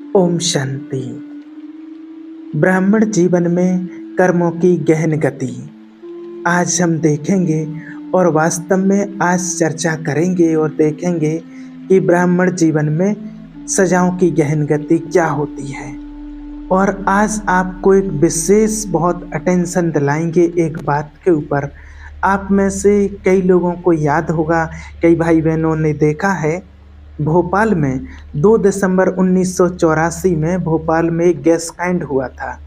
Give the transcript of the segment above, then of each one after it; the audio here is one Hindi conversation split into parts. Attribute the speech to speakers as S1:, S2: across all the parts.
S1: ओम शांति। ब्राह्मण जीवन में कर्मों की गहन गति आज हम देखेंगे और वास्तव में आज चर्चा करेंगे और देखेंगे कि ब्राह्मण जीवन में सजाओं की गहन गति क्या होती है। और आज आपको एक विशेष बहुत अटेंशन दिलाएंगे एक बात के ऊपर। आप में से कई लोगों को याद होगा, कई भाई बहनों ने देखा है, भोपाल में 2 दिसंबर 1984 में भोपाल में एक गैस कांड हुआ था।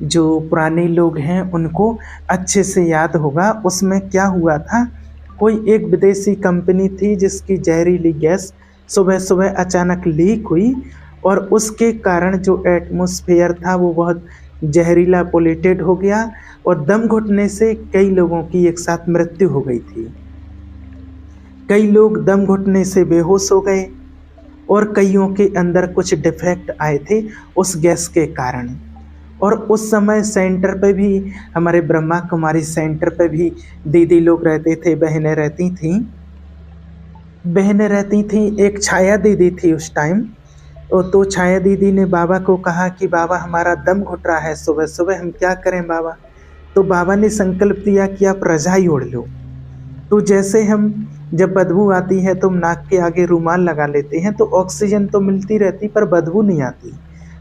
S1: जो पुराने लोग हैं उनको अच्छे से याद होगा। उसमें क्या हुआ था, कोई एक विदेशी कंपनी थी जिसकी जहरीली गैस सुबह सुबह अचानक लीक हुई और उसके कारण जो एटमॉस्फेयर था वो बहुत जहरीला पोल्यूटेड हो गया और दम घुटने से कई लोगों की एक साथ मृत्यु हो गई थी। कई लोग दम घुटने से बेहोश हो गए और कईयों के अंदर कुछ डिफेक्ट आए थे उस गैस के कारण। और उस समय सेंटर पे भी, हमारे ब्रह्मा कुमारी सेंटर पे भी दीदी लोग रहते थे, बहनें रहती थीं। एक छाया दीदी थी उस टाइम। और तो छाया दीदी ने बाबा को कहा कि बाबा हमारा दम घुट रहा है सुबह सुबह, हम क्या करें बाबा। तो बाबा ने संकल्प दिया कि आप रजाई ओढ़ लो। तो जैसे हम जब बदबू आती है तो नाक के आगे रुमाल लगा लेते हैं तो ऑक्सीजन तो मिलती रहती पर बदबू नहीं आती।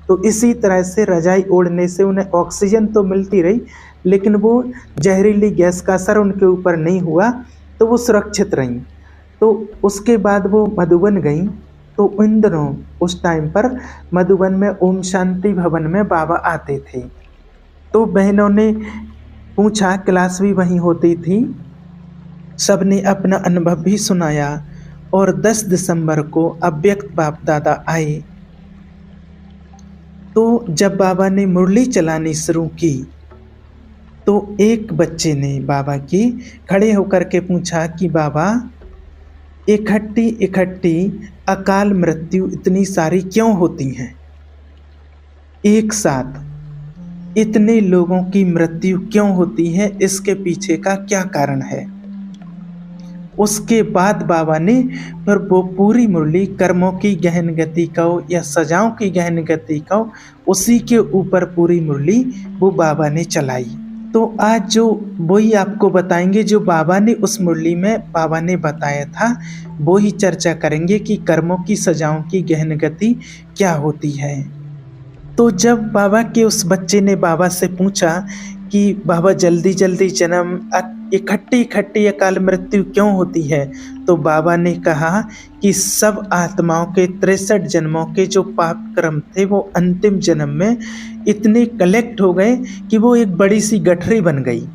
S1: तो इसी तरह से रजाई ओढ़ने से उन्हें ऑक्सीजन तो मिलती रही लेकिन वो जहरीली गैस का असर उनके ऊपर नहीं हुआ, तो वो सुरक्षित रहीं। तो उसके बाद वो मधुबन गईं। तो उन दिनों उस टाइम पर मधुबन में ओम शांति भवन में बाबा आते थे। तो बहनों ने पूछा, क्लास भी वहीं होती थी, सब ने अपना अनुभव भी सुनाया। और 10 दिसंबर को अव्यक्त बाप दादा आए। तो जब बाबा ने मुरली चलानी शुरू की तो एक बच्चे ने बाबा की खड़े होकर के पूछा कि बाबा इकट्ठी इकट्ठी अकाल मृत्यु इतनी सारी क्यों होती हैं, एक साथ इतने लोगों की मृत्यु क्यों होती है, इसके पीछे का क्या कारण है। उसके बाद बाबा ने फिर वो पूरी मुरली कर्मों की गहन गति कहो या सजाओं की गहन गति कहो, उसी के ऊपर पूरी मुरली वो बाबा ने चलाई। तो आज जो वही आपको बताएंगे जो बाबा ने उस मुरली में बाबा ने बताया था, वो ही चर्चा करेंगे कि कर्मों की सजाओं की गहन गति क्या होती है। तो जब बाबा के उस बच्चे ने बाबा से पूछा कि बाबा जल्दी जल्दी जन्म, इकट्ठी इकट्ठी अकाल मृत्यु क्यों होती है, तो बाबा ने कहा कि सब आत्माओं के 63 जन्मों के जो पाप कर्म थे वो अंतिम जन्म में इतने कलेक्ट हो गए कि वो एक बड़ी सी गठरी बन गई।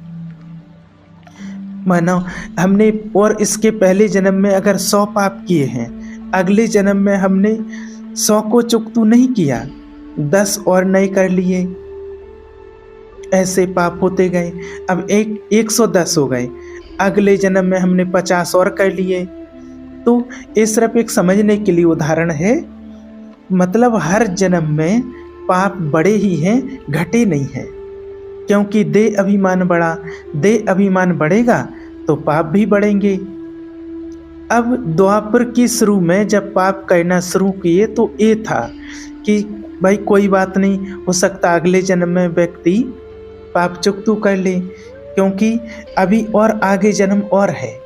S1: मानो हमने और इसके पहले जन्म में अगर 100 पाप किए हैं, अगले जन्म में हमने 100 को चुकतू नहीं किया, 10 और नए कर लिए, ऐसे पाप होते गए। अब 110 हो गए, अगले जन्म में हमने 50 और कर लिए। तो ये सिर्फ एक समझने के लिए उदाहरण है। मतलब हर जन्म में पाप बड़े ही हैं, घटे नहीं हैं। क्योंकि देह अभिमान बढ़ेगा तो पाप भी बढ़ेंगे। अब द्वापर की शुरू में जब पाप करना शुरू किए तो ये था कि भाई कोई बात नहीं, हो सकता अगले जन्म में व्यक्ति पाप चुकतू कर ले, क्योंकि अभी और आगे जन्म और है।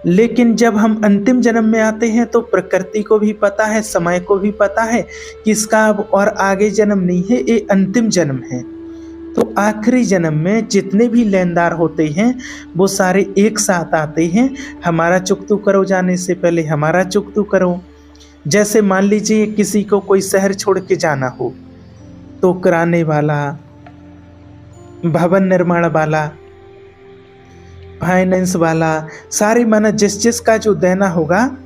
S1: लेकिन जब हम अंतिम जन्म में आते हैं तो प्रकृति को भी पता है, समय को भी पता है कि इसका अब और आगे जन्म नहीं है, ये अंतिम जन्म है। तो आखिरी जन्म में जितने भी लेनदार होते हैं वो सारे एक साथ आते हैं, हमारा चुकतू करो, जाने से पहले हमारा चुकतू करो। जैसे मान लीजिए किसी को कोई शहर छोड़ के जाना हो तो किराने वाला, भवन निर्माण वाला, फाइनेंस वाला, सारे माना जिस का जो देना होगा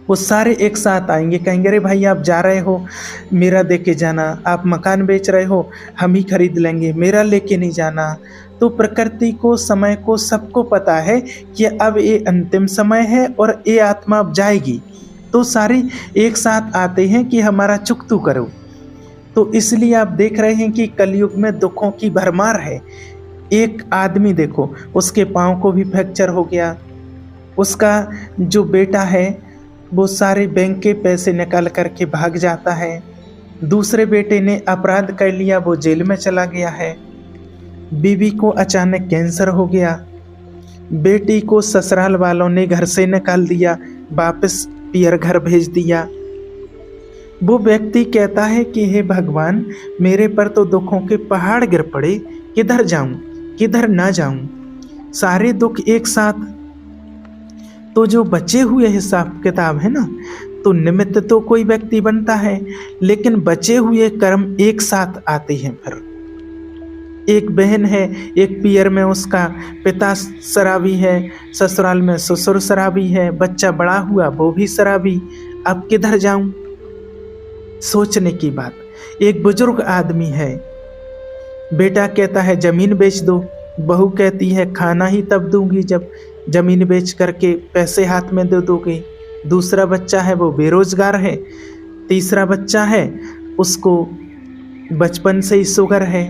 S1: वो सारे एक साथ आएंगे, कहेंगे अरे भाई आप जा रहे हो, मेरा दे के जाना, आप मकान बेच रहे हो, हम ही खरीद लेंगे, मेरा लेके नहीं जाना। तो प्रकृति को, समय को, सबको पता है कि अब ये अंतिम समय है और ये आत्मा अब जाएगी। तो सारे एक साथ आते हैं कि हमारा चुकतू करो। तो इसलिए आप देख रहे हैं कि कलयुग में दुखों की भरमार है। एक आदमी देखो, उसके पाँव को भी फ्रैक्चर हो गया, उसका जो बेटा है वो सारे बैंक के पैसे निकाल करके भाग जाता है। दूसरे बेटे ने अपराध कर लिया, वो जेल में चला गया है। बीवी को अचानक कैंसर हो गया। बेटी को ससुराल वालों ने घर से निकाल दिया, वापस पियर घर भेज दिया। वो व्यक्ति कहता है कि हे भगवान, मेरे पर तो दुखों के पहाड़ गिर पड़े, किधर जाऊं किधर ना जाऊं, सारे दुख एक साथ। तो जो बचे हुए हिसाब किताब है ना, तो निमित्त तो कोई व्यक्ति बनता है, लेकिन बचे हुए कर्म एक साथ आते हैं। फिर एक बहन है, एक पियर में उसका पिता शराबी है, ससुराल में ससुर शराबी है, बच्चा बड़ा हुआ वो भी शराबी, अब किधर जाऊं। सोचने की बात। एक बुजुर्ग आदमी है, बेटा कहता है जमीन बेच दो, बहू कहती है खाना ही तब दूंगी जब जमीन बेच करके पैसे हाथ में दे दोगे। दूसरा बच्चा है वो बेरोजगार है। तीसरा बच्चा है उसको बचपन से ही शुगर है।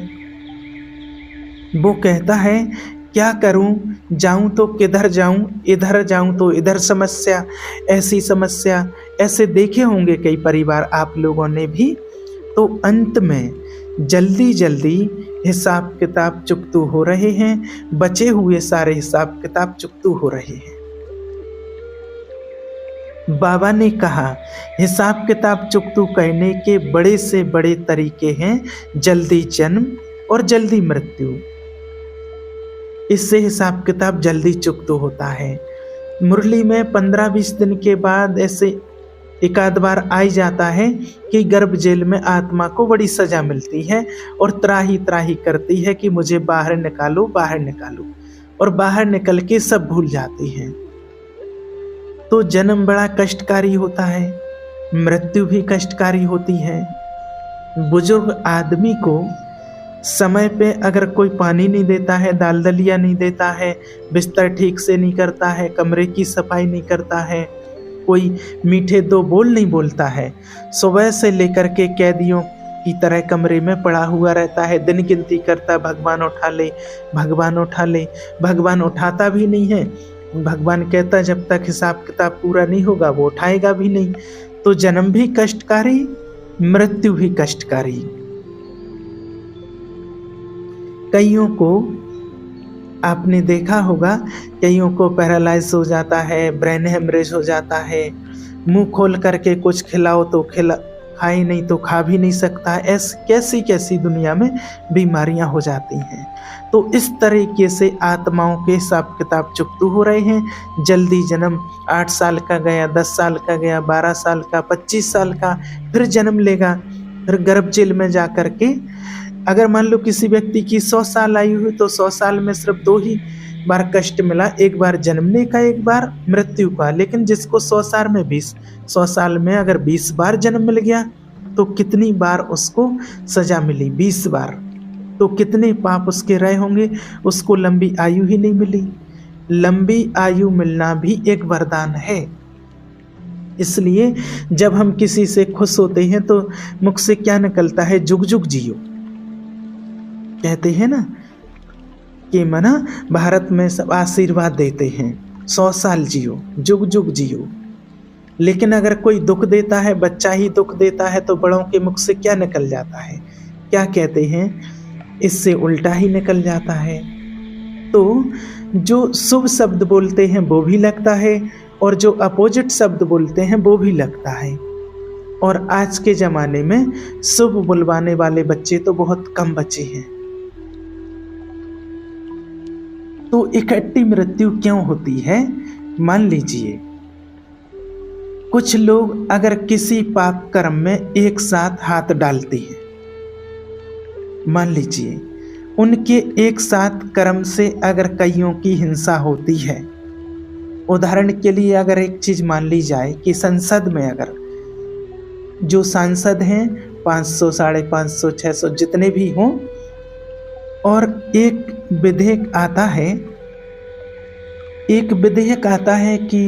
S1: वो कहता है क्या करूं, जाऊं तो किधर जाऊं, इधर जाऊं तो इधर समस्या, ऐसी समस्या। ऐसे देखे होंगे कई परिवार आप लोगों ने भी। तो अंत में जल्दी जल्दी हिसाब किताब चुकतू हो रहे हैं, बचे हुए सारे हिसाब किताब चुकतू हो रहे हैं। बाबा ने कहा हिसाब किताब चुकतू करने के बड़े से बड़े तरीके हैं, जल्दी जन्म और जल्दी मृत्यु। इससे हिसाब किताब जल्दी चुकतू होता है। मुरली में 15-20 दिन के बाद ऐसे एक आध बार आ ही जाता है कि गर्भ जेल में आत्मा को बड़ी सजा मिलती है और त्राही त्राही करती है कि मुझे बाहर निकालो बाहर निकालो, और बाहर निकल के सब भूल जाती है। तो जन्म बड़ा कष्टकारी होता है, मृत्यु भी कष्टकारी होती है। बुजुर्ग आदमी को समय पे अगर कोई पानी नहीं देता है, दाल दलिया नहीं देता है, बिस्तर ठीक से नहीं करता है, कमरे की सफाई नहीं करता है, कोई मीठे दो बोल नहीं बोलता है, सुबह से लेकर के कैदियों की तरह कमरे में पड़ा हुआ रहता है, दिन गिनती करता, भगवान उठा ले भगवान उठा ले, भगवान उठाता भी नहीं है। भगवान कहता जब तक हिसाब किताब पूरा नहीं होगा वो उठाएगा भी नहीं। तो जन्म भी कष्टकारी, मृत्यु भी कष्टकारी। कईयों को आपने देखा होगा, कईयों को पैरालाइज हो जाता है, ब्रेन हेमरेज हो जाता है, मुंह खोल करके कुछ खिलाओ तो खा ही नहीं तो खा भी नहीं सकता। ऐसी कैसी कैसी दुनिया में बीमारियां हो जाती हैं। तो इस तरीके से आत्माओं के हिसाब किताब चुकतू हो रहे हैं। जल्दी जन्म, 8 साल का गया, 10 साल का गया, 12 साल का, 25 साल का, फिर जन्म लेगा, फिर गर्भ जेल में जा करके। अगर मान लो किसी व्यक्ति की 100 साल आयु हुई तो 100 साल में सिर्फ 2 ही बार कष्ट मिला, एक बार जन्मने का, एक बार मृत्यु का। लेकिन जिसको 100 साल में अगर 20 बार जन्म मिल गया तो कितनी बार उसको सजा मिली, 20 बार। तो कितने पाप उसके रहे होंगे, उसको लंबी आयु ही नहीं मिली। लंबी आयु मिलना भी एक वरदान है। इसलिए जब हम किसी से खुश होते हैं तो मुख से क्या निकलता है, जुग जुग जियो। कहते हैं ना कि मना भारत में सब आशीर्वाद देते हैं, 100 साल जियो, जुग जुग जियो। लेकिन अगर कोई दुख देता है, बच्चा ही दुख देता है, तो बड़ों के मुख से क्या निकल जाता है, क्या कहते हैं, इससे उल्टा ही निकल जाता है। तो जो शुभ शब्द बोलते हैं वो भी लगता है, और जो अपोजिट शब्द बोलते हैं वो भी लगता है। और आज के ज़माने में शुभ बुलवाने वाले बच्चे तो बहुत कम बचे हैं। तो इकट्ठी मृत्यु क्यों होती है? मान लीजिए कुछ लोग अगर किसी पाप कर्म में एक साथ हाथ डालते हैं, मान लीजिए उनके एक साथ कर्म से अगर कईयों की हिंसा होती है। उदाहरण के लिए अगर एक चीज मान ली जाए कि संसद में अगर जो सांसद हैं 500, 550, 600 जितने भी हों, और एक विधेयक आता है कि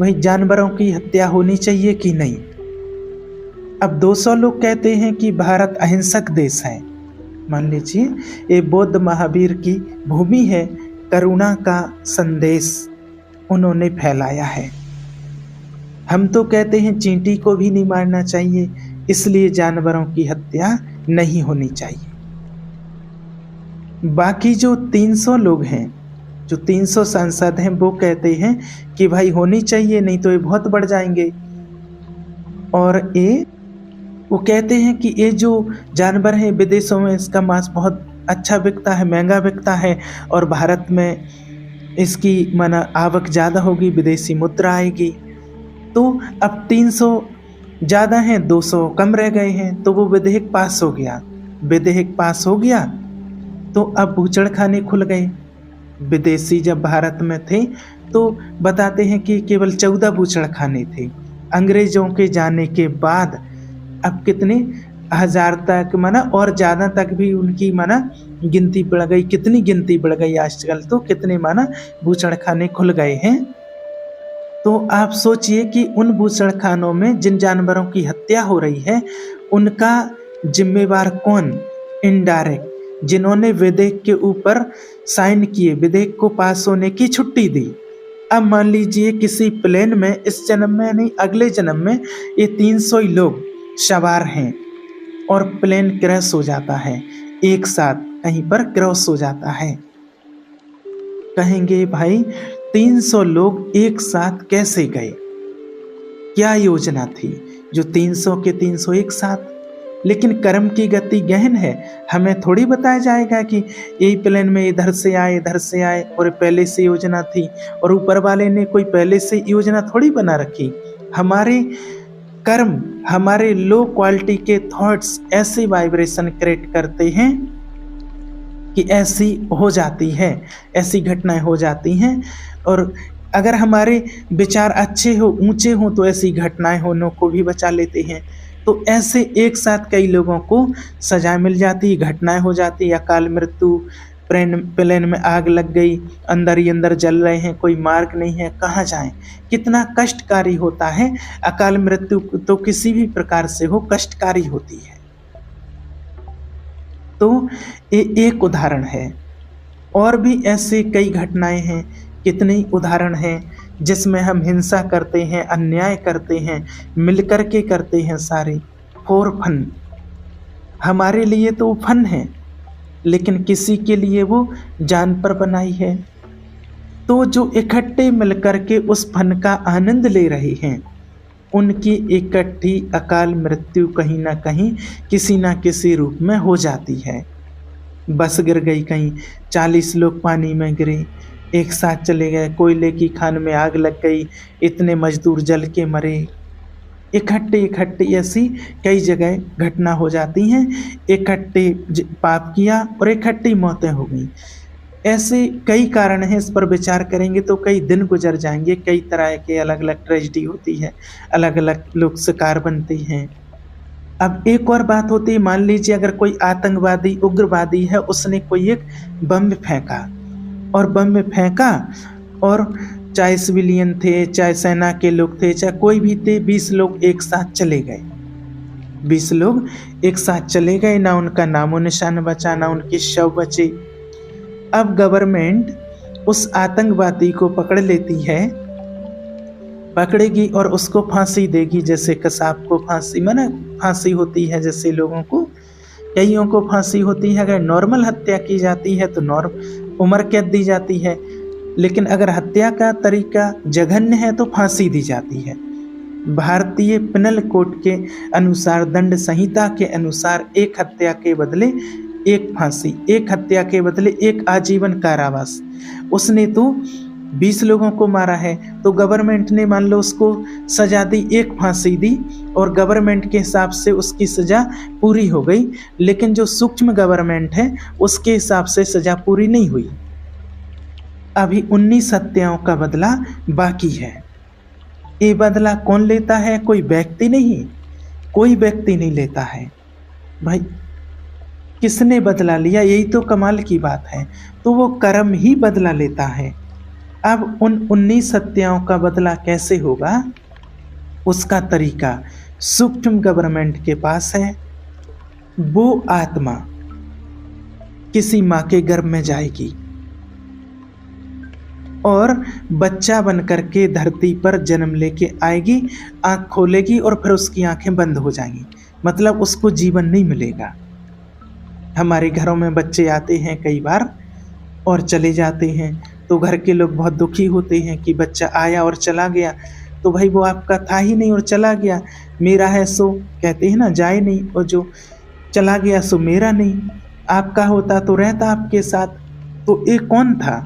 S1: भाई जानवरों की हत्या होनी चाहिए कि नहीं। अब 200 लोग कहते हैं कि भारत अहिंसक देश है। मान लीजिए ये बौद्ध महावीर की भूमि है, करुणा का संदेश उन्होंने फैलाया है। हम तो कहते हैं चींटी को भी नहीं मारना चाहिए, इसलिए जानवरों की हत्या नहीं होनी चाहिए। बाकी जो 300 लोग हैं, जो 300 सांसद हैं, वो कहते हैं कि भाई होनी चाहिए, नहीं तो ये बहुत बढ़ जाएंगे। और वो कहते हैं कि ये जो जानवर हैं विदेशों में इसका मांस बहुत अच्छा बिकता है, महंगा बिकता है, और भारत में इसकी माना आवक ज़्यादा होगी, विदेशी मुद्रा आएगी। तो अब 300 ज़्यादा हैं, 200 कम रह गए हैं, तो वो विधेयक पास हो गया। विधेयक पास हो गया तो अब बूचड़खाने खुल गए। विदेशी जब भारत में थे तो बताते हैं कि केवल 14 बूचड़खाने थे। अंग्रेजों के जाने के बाद अब कितने हजार तक माना और ज़्यादा तक भी उनकी माना गिनती बढ़ गई। कितनी गिनती बढ़ गई आजकल, तो कितने माना बूचड़खाने खुल गए हैं। तो आप सोचिए कि उन बूचड़खानों में जिन जानवरों की हत्या हो रही है उनका जिम्मेवार कौन? इनडायरेक्ट जिन्होंने विधेयक के ऊपर साइन किए, विधेयक को पास होने की छुट्टी दी। अब मान लीजिए किसी प्लेन में इस जन्म में नहीं अगले जन्म में ये 300 ही लोग सवार हैं और प्लेन क्रैश हो जाता है, एक साथ कहीं पर क्रैश हो जाता है। कहेंगे भाई 300 लोग एक साथ कैसे गए? क्या योजना थी जो 300 के 300 एक साथ? लेकिन कर्म की गति गहन है, हमें थोड़ी बताया जाएगा कि यही प्लेन में इधर से आए और पहले से योजना थी, और ऊपर वाले ने कोई पहले से योजना थोड़ी बना रखी। हमारे कर्म, हमारे लो क्वालिटी के थॉट्स ऐसे वाइब्रेशन क्रिएट करते हैं कि ऐसी हो जाती है, ऐसी घटनाएं हो जाती हैं। और अगर हमारे विचार अच्छे हो, ऊंचे हो, तो ऐसी घटनाएं होने को भी बचा लेते हैं। तो ऐसे एक साथ कई लोगों को सजा मिल जाती, घटनाएं हो जाती, अकाल मृत्यु, प्लेन में आग लग गई, अंदर ही अंदर जल रहे हैं, कोई मार्ग नहीं है, कहाँ जाएं? कितना कष्टकारी होता है। अकाल मृत्यु तो किसी भी प्रकार से हो कष्टकारी होती है। तो ये एक उदाहरण है, और भी ऐसे कई घटनाएं हैं, कितने उदाहरण हैं जिसमें हम हिंसा करते हैं, अन्याय करते हैं, मिलकर के करते हैं सारे फॉर फन। हमारे लिए तो फन है, लेकिन किसी के लिए वो जान पर बनाई है। तो जो इकट्ठे मिलकर के उस फन का आनंद ले रहे हैं, उनकी इकट्ठी अकाल मृत्यु कहीं ना कहीं किसी ना किसी रूप में हो जाती है। बस गिर गई, कहीं 40 लोग पानी में गिरे, एक साथ चले गए, कोयले की खान में आग लग गई, इतने मजदूर जल के मरे। इकट्ठे ऐसी कई जगह घटना हो जाती हैं, इकट्ठे पाप किया और इकट्ठी मौतें हो गई। ऐसे कई कारण हैं, इस पर विचार करेंगे तो कई दिन गुजर जाएंगे। कई तरह के अलग अलग ट्रेजेडी होती है, अलग अलग लोग शिकार बनते हैं। अब एक और बात होती है, मान लीजिए अगर कोई आतंकवादी उग्रवादी है, उसने कोई एक बम फेंका, और बम में फेंका, और चाहे सिविलियन थे, चाहे सेना के लोग थे, चाहे कोई भी थे, 20 लोग एक साथ चले गए। 20 लोग एक साथ चले गए, ना उनका नामो निशान बचा, ना उनके शव बचे। अब गवर्नमेंट उस आतंकवादी को पकड़ लेती है, पकड़ेगी और उसको फांसी देगी। जैसे कसाब को फांसी माना फांसी होती है, जैसे लोगों को कईयों को फांसी होती है। अगर नॉर्मल हत्या की जाती है तो उम्र कैद दी जाती है, लेकिन अगर हत्या का तरीका जघन्य है तो फांसी दी जाती है। भारतीय पिनल कोड के अनुसार, दंड संहिता के अनुसार, एक हत्या के बदले एक फांसी, एक हत्या के बदले एक आजीवन कारावास। उसने तो 20 लोगों को मारा है, तो गवर्नमेंट ने मान लो उसको सजा दी, एक फांसी दी, और गवर्नमेंट के हिसाब से उसकी सजा पूरी हो गई। लेकिन जो सूक्ष्म गवर्नमेंट है उसके हिसाब से सजा पूरी नहीं हुई। अभी 19 हत्याओं का बदला बाकी है। ये बदला कौन लेता है? कोई व्यक्ति नहीं, कोई व्यक्ति नहीं लेता है। भाई किसने बदला लिया? यही तो कमाल की बात है। तो वो कर्म ही बदला लेता है। अब उन 19 हत्याओं का बदला कैसे होगा, उसका तरीका सूक्ष्म गवर्नमेंट के पास है। वो आत्मा किसी माँ के गर्भ में जाएगी, और बच्चा बन कर के धरती पर जन्म लेके आएगी, आँख खोलेगी और फिर उसकी आँखें बंद हो जाएंगी, मतलब उसको जीवन नहीं मिलेगा। हमारे घरों में बच्चे आते हैं कई बार और चले जाते हैं, तो घर के लोग बहुत दुखी होते हैं कि बच्चा आया और चला गया, तो भाई वो आपका था ही नहीं और चला गया। मेरा है सो कहते हैं ना, जाए नहीं, और जो चला गया सो मेरा नहीं। आपका होता तो रहता आपके साथ। तो ये कौन था?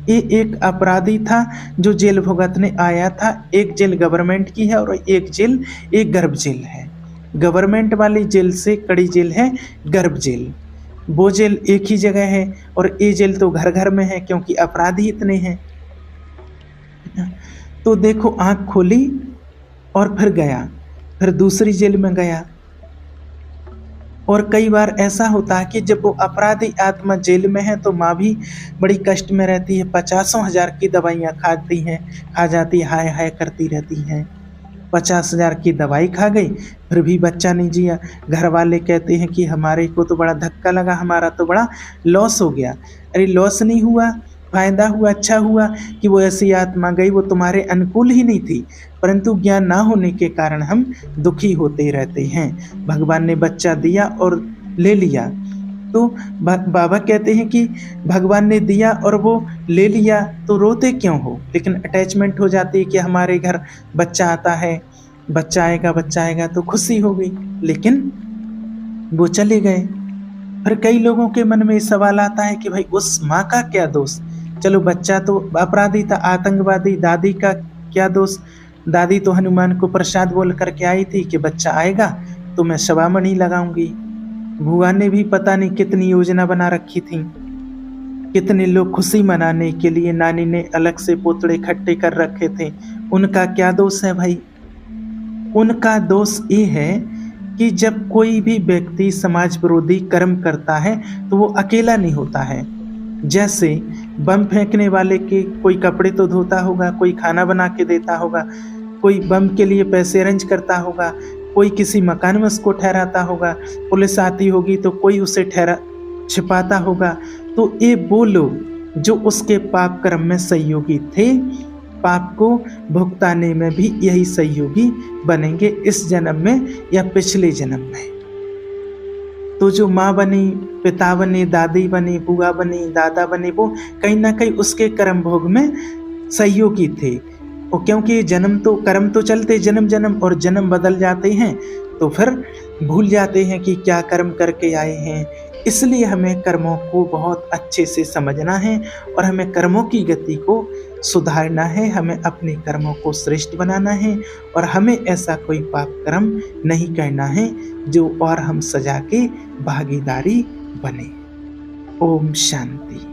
S1: ये एक अपराधी था जो जेल भुगतने आया था। एक जेल गवर्नमेंट की है और एक जेल एक गर्भ जेल है। गवर्नमेंट वाली जेल से कड़ी जेल है गर्भ जेल। वो जेल एक ही जगह है और ये जेल तो घर घर में है, क्योंकि अपराधी इतने हैं। तो देखो, आंख खोली और फिर गया, फिर दूसरी जेल में गया। और कई बार ऐसा होता है कि जब वो अपराधी आत्मा जेल में है तो माँ भी बड़ी कष्ट में रहती है, 50,000 की दवाइयाँ खाती हैं, खा जाती, हाय हाय करती रहती हैं। 50,000 की दवाई खा गई, फिर भी बच्चा नहीं जिया। घर वाले कहते हैं कि हमारे को तो बड़ा धक्का लगा, हमारा तो बड़ा लॉस हो गया। अरे लॉस नहीं हुआ, फायदा हुआ, अच्छा हुआ कि वो ऐसी आत्मा गई, वो तुम्हारे अनुकूल ही नहीं थी, परंतु ज्ञान ना होने के कारण हम दुखी होते रहते हैं। भगवान ने बच्चा दिया और ले लिया, तो बाबा कहते हैं कि भगवान ने दिया और वो ले लिया तो रोते क्यों हो? लेकिन अटैचमेंट हो जाती है कि हमारे घर बच्चा आता है, बच्चा आएगा तो खुशी होगी, लेकिन वो चले गए। फिर कई लोगों के मन में सवाल आता है कि भाई उस माँ का क्या दोष? चलो बच्चा तो अपराधी था, आतंकवादी, दादी का क्या दोष? दादी तो हनुमान को प्रसाद बोल करके आई थी कि बच्चा आएगा तो मैं शवामणि लगाऊंगी। बुआ ने भी पता नहीं कितनी योजना बना रखी थी, कितने लोग खुशी मनाने के लिए नानी ने अलग से पोतड़े इकट्ठे कर रखे थे। उनका क्या दोष है भाई? उनका दोष ये है कि जब कोई भी व्यक्ति समाज विरोधी कर्म करता है तो वो अकेला नहीं होता है। जैसे बम फेंकने वाले के कोई कपड़े तो धोता होगा, कोई खाना बना के देता होगा, कोई बम के लिए पैसे अरेंज करता होगा, कोई किसी मकान में उसको ठहराता होगा, पुलिस आती होगी तो कोई उसे छिपाता होगा। तो ये वो लोग जो उसके पाप कर्म में सहयोगी थे, पाप को भुगताने में भी यही सहयोगी बनेंगे, इस जन्म में या पिछले जन्म में। तो जो माँ बनी, पिता बने, दादी बनी, बुआ बनी, दादा बने, वो कहीं ना कहीं उसके कर्म भोग में सहयोगी थे। और क्योंकि जन्म तो कर्म तो चलते जन्म जन्म, और जन्म बदल जाते हैं तो फिर भूल जाते हैं कि क्या कर्म करके आए हैं। इसलिए हमें कर्मों को बहुत अच्छे से समझना है और हमें कर्मों की गति को सुधारना है, हमें अपने कर्मों को श्रेष्ठ बनाना है और हमें ऐसा कोई पाप कर्म नहीं करना है जो और हम सजा के भागीदारी बने। ओम शांति।